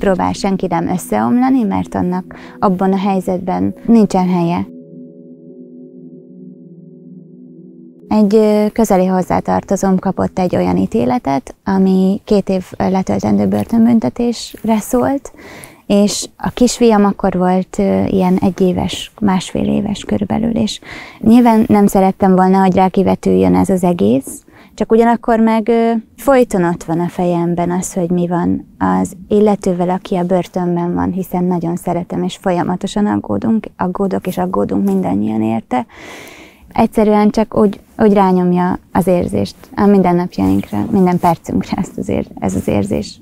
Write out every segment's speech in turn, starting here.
próbál senki nem összeomlani, mert annak abban a helyzetben nincsen helye. Egy közeli hozzátartozóm kapott egy olyan ítéletet, ami 2 év letöltendő börtönbüntetésre szólt, és a kisfiam akkor volt ilyen 1 éves, 1,5 éves körülbelül, és nyilván nem szerettem volna, hogy rákivetüljön ez az egész, csak ugyanakkor meg folyton ott van a fejemben az, hogy mi van az illetővel, aki a börtönben van, hiszen nagyon szeretem, és folyamatosan aggódunk mindannyian érte. Egyszerűen csak úgy rányomja az érzést a mindennapjainkra, minden percünkre ez az érzés,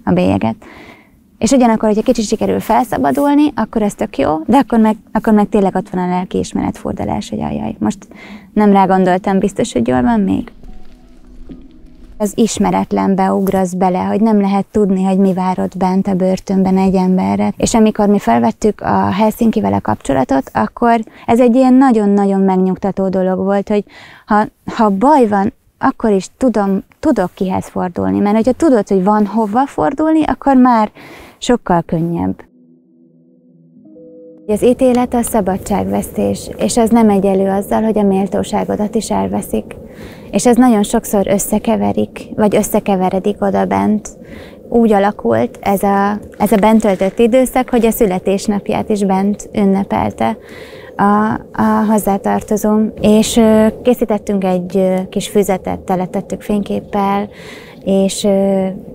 a bélyeget. És ugyanakkor, hogyha kicsit sikerül felszabadulni, akkor ez tök jó, de akkor meg tényleg ott van a lelkiismeret furdalás, hogy ajaj, most nem rá gondoltam, biztos, hogy jól van még? Az ismeretlenbe ugrasz bele, hogy nem lehet tudni, hogy mi vár ott bent a börtönben egy emberre. És amikor mi felvettük a Helsinkivel a kapcsolatot, akkor ez egy ilyen nagyon-nagyon megnyugtató dolog volt, hogy ha baj van, akkor is tudok kihez fordulni. Mert hogyha tudod, hogy van hova fordulni, akkor már sokkal könnyebb. Az ítélet a szabadságvesztés, és ez nem egyenlő azzal, hogy a méltóságodat is elveszik. És ez nagyon sokszor összekeverik, vagy összekeveredik odabent. Úgy alakult ez a bent töltött időszak, hogy a születésnapját is bent ünnepelte a hozzátartozóm. És készítettünk egy kis füzetet, teletettük fényképpel, és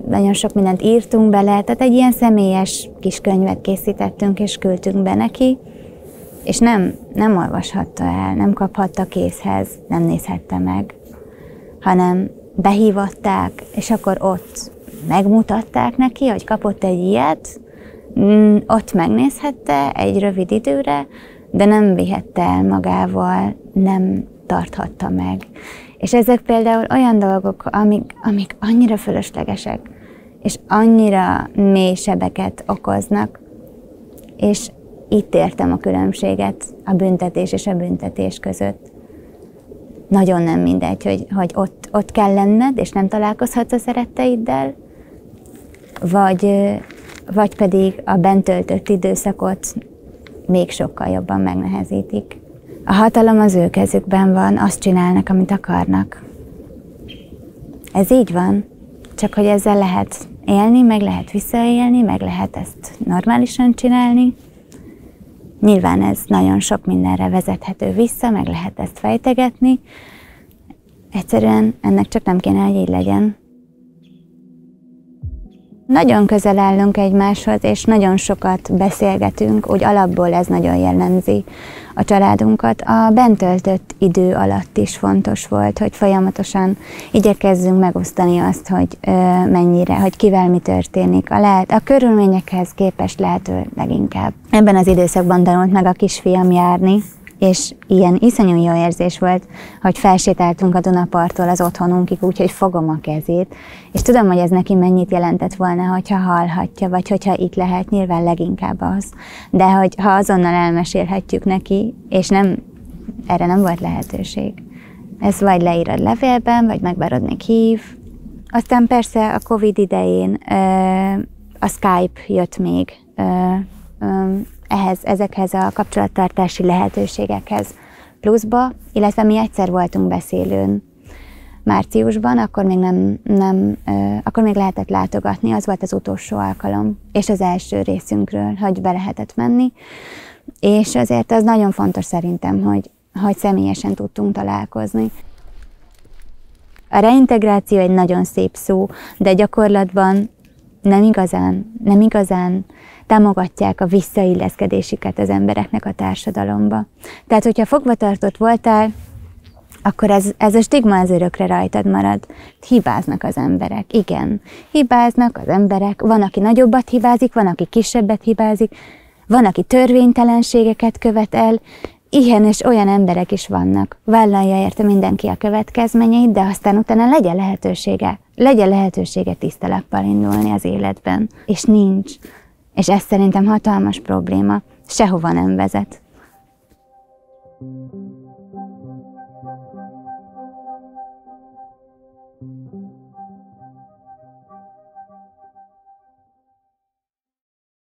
nagyon sok mindent írtunk bele, tehát egy ilyen személyes kis könyvet készítettünk, és küldtünk be neki, és nem olvashatta el, nem kaphatta kézhez, nem nézhette meg, hanem behívották, és akkor ott megmutatták neki, hogy kapott egy ilyet, ott megnézhette egy rövid időre, de nem vihette el magával, nem tarthatta meg. És ezek például olyan dolgok, amik annyira fölöslegesek, és annyira mély sebeket okoznak, és itt értem a különbséget a büntetés és a büntetés között. Nagyon nem mindegy, hogy ott kell lenned, és nem találkozhatsz a szeretteiddel, vagy pedig a bent töltött időszakot még sokkal jobban megnehezítik. A hatalom az ő kezükben van, azt csinálnak, amit akarnak. Ez így van, csak hogy ezzel lehet élni, meg lehet visszaélni, meg lehet ezt normálisan csinálni. Nyilván ez nagyon sok mindenre vezethető vissza, meg lehet ezt fejtegetni. Egyszerűen ennek csak nem kéne, hogy így legyen. Nagyon közel állunk egymáshoz, és nagyon sokat beszélgetünk, úgy alapból ez nagyon jellemzi a családunkat. A bent töltött idő alatt is fontos volt, hogy folyamatosan igyekezzünk megosztani azt, hogy mennyire, hogy kivel mi történik. A körülményekhez képest lehető leginkább. Ebben az időszakban tanult meg a kisfiam járni, és ilyen iszonyú jó érzés volt, hogy felsétáltunk a Dunaparttól az otthonunkig, úgyhogy fogom a kezét, és tudom, hogy ez neki mennyit jelentett volna, hogyha hallhatja, vagy hogyha itt lehet, nyilván leginkább az. De hogy ha azonnal elmesélhetjük neki, és erre nem volt lehetőség. Ez vagy leírod levélben, vagy megvárod, még hív. Aztán persze a Covid idején a Skype jött még, ezekhez a kapcsolattartási lehetőségekhez pluszba, illetve mi egyszer voltunk beszélőn márciusban, akkor még akkor még lehetett látogatni, az volt az utolsó alkalom, és az első részünkről, hogy be lehetett menni, és azért az nagyon fontos szerintem, hogy személyesen tudtunk találkozni. A reintegráció egy nagyon szép szó, de gyakorlatban nem igazán támogatják a visszailleszkedésüket az embereknek a társadalomba. Tehát, hogyha fogvatartott voltál, akkor ez a stigma az örökre rajtad marad. Hibáznak az emberek, igen. Hibáznak az emberek, van, aki nagyobbat hibázik, van, aki kisebbet hibázik, van, aki törvénytelenségeket követ el, ilyen és olyan emberek is vannak. Vállalja érte mindenki a következményeit, de aztán utána legyen lehetősége tiszta lappal indulni az életben. És nincs. És ez szerintem hatalmas probléma. Sehova nem vezet.